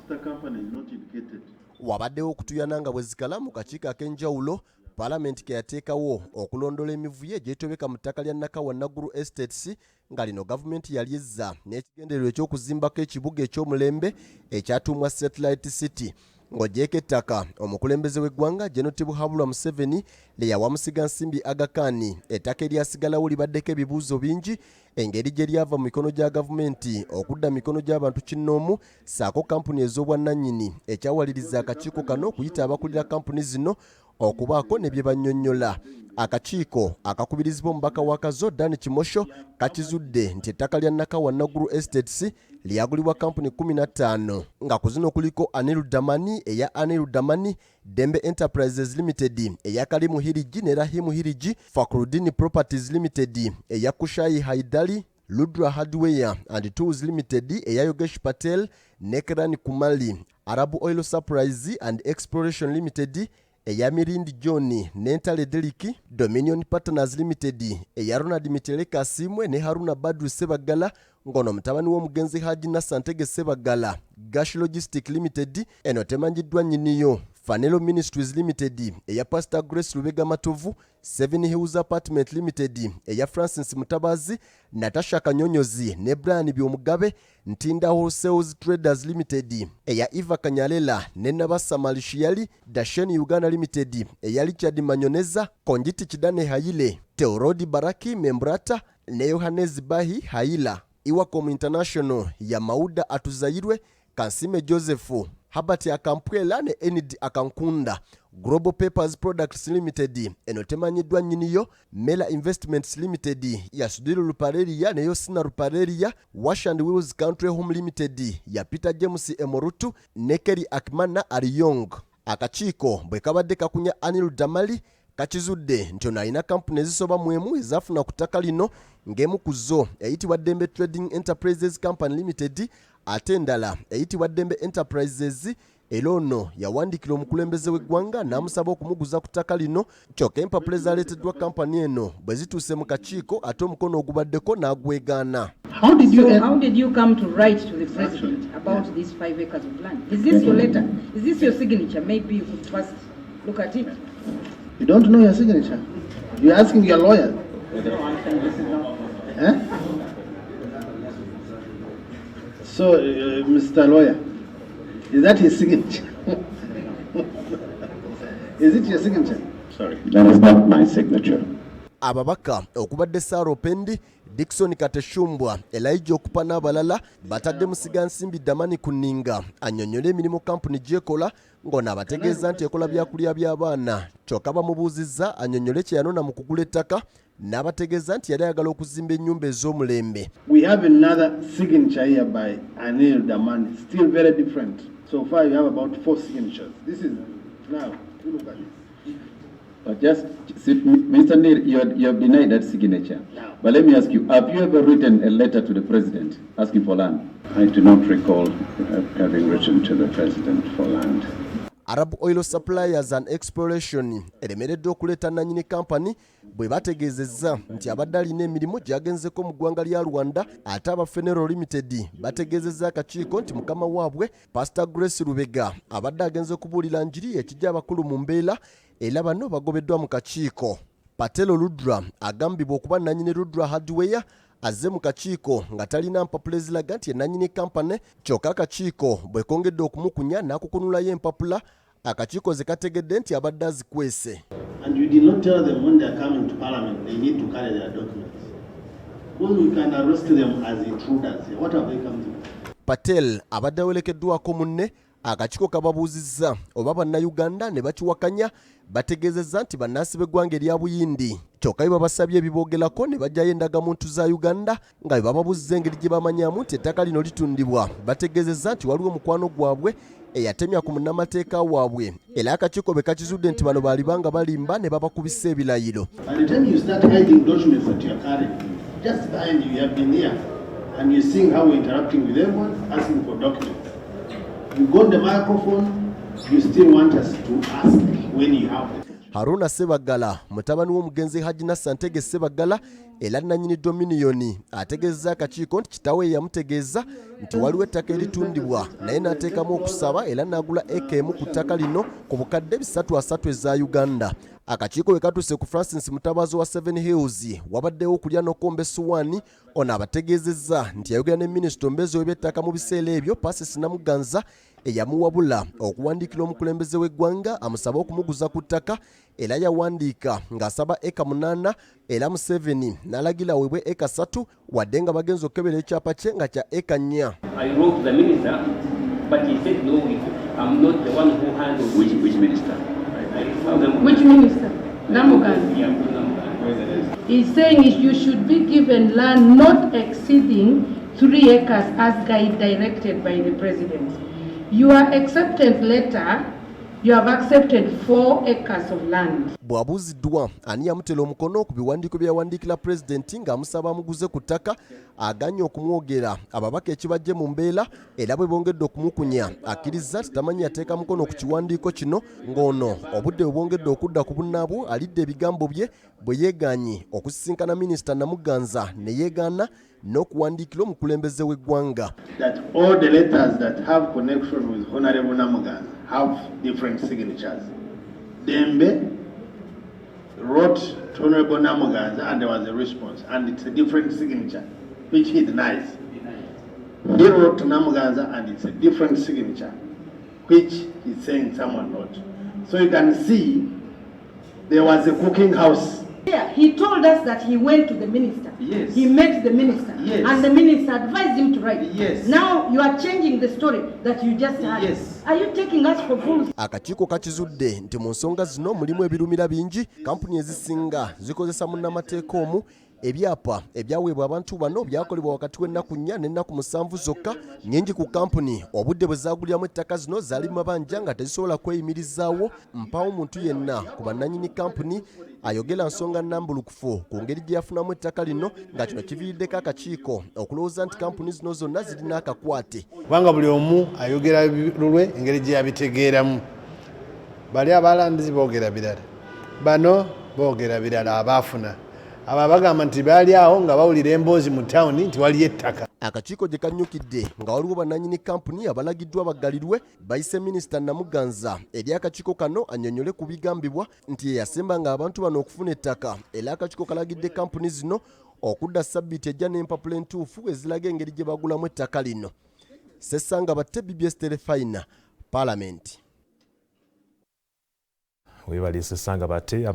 sister company is not indicated. Wabaddewo okutuyana nga bwe zikala mu kakiiko ak'enjawulo Parliament ke yateekawo okulondola emivuyo egyetobeka mu ttaka lya Nakawa Naggulu Estates nga lino gavumenti yali ezza n'ekigendererwa eky'okuzimbako ekibuga eky'omulembe ekyatuumwa Satellite City. Ng'ogyeko Ettaka omukulembeze w'eggwanga Genotibu Habula Museveni lye yawamusiga nsimbi Agakani ettaka eryasigalawo libaddeko ebibuuzo bingi engeri gye lyava mu mikono gya gavumenti okudda mu mikono gy'abantu kinnoomu ssaako kampuni ez'obwannannyini ekyawaliriza akakiiko kano okuyita abakulira kampuni zino okubaako ne bye bannyonnyola. Akakiiko akakubirizibwa omubaka wa Kazo Dan Kimosho kakizudde nti ettaka lya Nakawa Naggulu Estates lyagulibwa kampuni 15 nga ku zino kuliko Anilu Damani eya Anilu Damani, Dembe Enterprises Limited eya Kalimu Hirigi ne Rahimu Hirigi, Fakrudini Properties Limited eya Kushai Haidali, Ludra Hardware and Tools Limited eya Yogesh Patel, Nekrani Kumali, Arabu Oil Surprise and Exploration Limited eya Mirindi John Nentale Deliki, Dominion Partners Limited eya Ronald Mitele Kasimwe ne Haruna Badru Sebagala, ngono mutabani w'omugenzi Haji Nasantege Sebagala, Gash Logistic Limited eno temanjiddwa nnyiniyo, Fanelo Ministries Limited eya Pastor Grace Lubega Matovu, Seven Hills Apartment Limited eya Francis Mutabazi, Natasha Kanyonyozi ne Brian Byomugabe, Ntinda Wholesales Traders Limited eya Eva Kanyalela ne Nabasa Malishiali, Dashen Uganda Limited eya Richard Manyoneza, Konjiti Kidane Hayile, Teorodi Baraki Membrata ne Yohannes Bahi Haila, Iwacom International ya Mauda Atuzayirwe, Kansime Joseph, Habati Akampwela ne Enid Akankunda, Global Papers Products Limited eno temanyiddwa nnyiniyo, Mela Investments Limited ya Sudiru Lupareria ne Yosina Lupareria, Wash and Wheels Country Home Limited ya Peter James Emorutu, Nekeri Akmana Ariyong. Akakiiko bwe kabadde kakunya Anilu Damali kakizudde nti ono alina kampuni ezisoba mu emu ezaafuna ku ttaka lino ng'emu ku zo eyitibwa Dembe Trading Enterprises Company Limited ate endala eyitibwa Dembe Enterprises. Era ono yawandiikira omukulembeze w'eggwanga n'amusaba okumuguza ku ttaka lino, kyokka empapula ezaleeteddwa kampani eno bwe zituuse mu kakiiko ate omukono ogubaddeko n'agwegaana. How did you come to write to the president about these 5 acres of land? Is this your letter? Is this your signature? Maybe you could first look at it. You don't know your signature? You're asking your lawyer? So, Mr. Lawyer, is that his signature? Is it your signature? Sorry, that is not my signature. Ababaka okubadde Saro Pendi, Dickson Kateshumbwa, Elijah Okupa n'abalala batadde musiga nsimbi Damani Kuninga annyonnyole emirimu kampuni gy'ekola ng'ono abategeeza nti ekola byakulya by'abaana, kyokka bamubuuzizza annyonnyole kye yanona mu kugula ettaka n'abategeeza nti yali ayagala okuzimba ennyumba ez'omulembe. We have another signature here by Anil Damani, still very different. So far you have about 4 signatures. This is now, you look at this. But just, Mr. Neil, you have denied that signature. No. But let me ask you, have you ever written a letter to the president asking for land? I do not recall having written to the president for land. Arab Oil Suppliers and Exploration eremeredde okuleeta nannyini kampani bwe bategeezezza nti abadde alina emirimu gy'agenzeko mu ggwanga lya Rwanda, ate aba Fenero Limited bategeezezza akakiiko nti mukama waabwe Pastor Grace Lubega abadde agenze kubuulira njiri ekijja abakulu mu mbeera, era bano bagobeddwa mu kakiiko. Patelo Ludra agambibwa okuba nannyini Ludra Hardware azze mu kakiiko nga talina mpapula eziraga nti ennannyini kampani, kyokka akakiiko bwe kongedde okumukunya n'akukunulayo empapula, akakiiko ze kategedde nti abadde azikwese. And you did not tell them when they are coming to Parliament they need to carry their documents. Well, we can arrest them as intruders. What have they come to? Patel abadde awerekeddwako munne, akakiiko kababuuzizza oba bannayuganda ne bakiwakanya, bategeezezza nti bannansi b'eggwanga erya Buyindi, kyokka bye babasabye ebiboogerako ne bajjayo endagamuntu za Uganda nga bwe bababuuzizza engeri gye bamanyaamu nti ettaka lino litundibwa. Bategeezezza nti waliwo mukwano gwabwe eyatemya ku munnamateeka waabwe, era akakiiko bwe kakizudde nti bano baalibanga balimba ne babakubisa ebirayiro. By the time you start hiding documents that you are carrying, just behind you have been here and you're seeing how we're interacting with everyone, asking for documents. You got the microphone, you still want us to ask when you have it. Haruna Sebagala mutabani w'omugenzi Hajina Santege Sebagala era nannyini dominiyoni ategeeza akakiiko nti kitaawe yamutegeeza nti waliwo ettaka eritundibwa naye n'ateekamu okusaba era n'agula eka emu ku ttaka lino ku bukadde 330 eza Uganda. Akakiiko we katuuse ku Francis Mutabazi wa Seven Hills wabaddewo okulya n'okomba essuwaani ono abategeezezza nti yayogera ne minisita omubeezi w'eby'ettaka mu biseera ebyo Pasis Namuganza eyamuwabula okuwandiikira omukulembeze w'eggwanga amusaba okumuguza ku ttaka era yawandiika ng'asaba eka 8 era Museveni n'alagira aweebwe eka 3 wadde nga bagenza okukebera ekyapa kye nga kya eka 4. I wrote the minister, but he said no, I'm not the one who handles. Which minister? Which minister? Namuganza. Yeah, Namuganza. He's saying you should be given land not exceeding 3 acres as guide directed by the president. Your acceptance letter, you have accepted 4 acres of land. Bwabuziddwa ani yamutera omukono ku biwandiiko bye yawandiikira pulezidenti ng'amusaba amuguze ku ttaka aganye okumwogera ababaka ekibajje mu mbeera era bwe bongedde okumukunya akkiriza titamanyi yateeka mukono ku kiwandiiko kino ng'ono obudde bwe bwongedde okudda ku bunnaabwo alidde ebigambo bye bwe yeeganye okusisinkana minisita Namuganza ne yeegaana n'okuwandiikira omukulembeze w'eggwanga. That all the letters that have connection with Honorable Namuganza have different signatures. Dembe wrote to Honorable Namuganza and there was a response and it's a different signature which he denies. He wrote to Namuganza and it's a different signature which he's saying someone wrote. So you can see there was a cooking house. Yeah, he told us that he went to the minister. Yes. He met the minister. Yes. And the minister advised him to write. Yes. Now you are changing the story that you just had. Yes. Are you taking us for fools? Akakiiko kakizudde nti mu nsonga zino mulimu ebirumira bingi kampuni ezisinga zikozesa munnamateeka omu ebyapa ebyaweebwa abantu bano byakolebwa wakati w'ennaku 4 n'ennaku 7 zokka. Nnyingi ku kampuni obudde bwe zaaguliramu ettaka zino zaali mabanja nga tezisobola kweyimirizaawo mpaawo muntu yenna ku bannannyini kampuni ayogera nsonga nnambulukufu ku ngeri gye yafunamu ettaka lino nga kino kiviiriddeko akakiiko okulowooza nti kampuni zino zonna zirina akakwate. Kubanga buli omu ayogera lulwe engeri gye yabitegeeramu. Bali abalandizi boogera birala, bano boogera birala abaafuna. Aba bagamba nti baali awo nga bawulira emboozi mu tawuni nti waliyo ettaka. Akakiiko gye kannyukidde nga waliwo bannannyini kampuni abalagiddwa baggalirwe bayise minisita Namuganza eri akakiiko kano annyonnyole ku bigambibwa nti ye yasemba nga abantu bano okufuna ettaka era akakiiko kalagidde kampuni zino okudda ssabbiiti ejja n'empapula entuufu eziraga engeri gye bagulamu ettaka lino. Ssessanga batte BBS Telefina, Parliament. Weebali Ssessanga batte